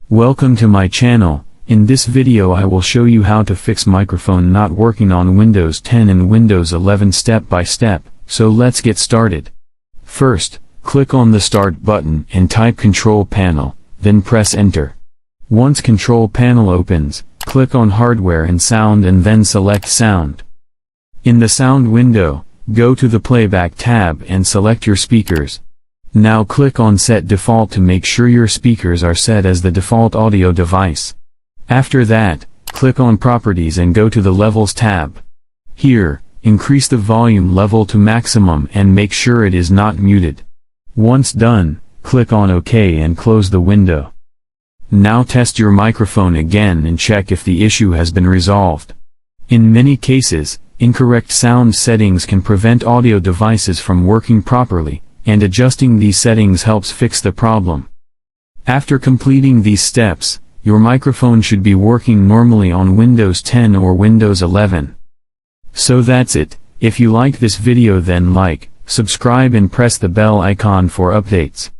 Welcome to my channel. In this video I will show you how to fix microphone not working on Windows 10 and Windows 11 step by step, so let's get started. First, click on the Start button and type Control Panel, then press Enter. Once Control Panel opens, click on Hardware and Sound and then select Sound. In the Sound window, go to the Playback tab and select your speakers. Now click on Set Default to make sure your speakers are set as the default audio device. After that, click on Properties and go to the Levels tab. Here, increase the volume level to maximum and make sure it is not muted. Once done, click on OK and close the window. Now test your microphone again and check if the issue has been resolved. In many cases, incorrect sound settings can prevent audio devices from working properly, and adjusting these settings helps fix the problem. After completing these steps, your microphone should be working normally on Windows 10 or Windows 11. So that's it. If you like this video then like, subscribe and press the bell icon for updates.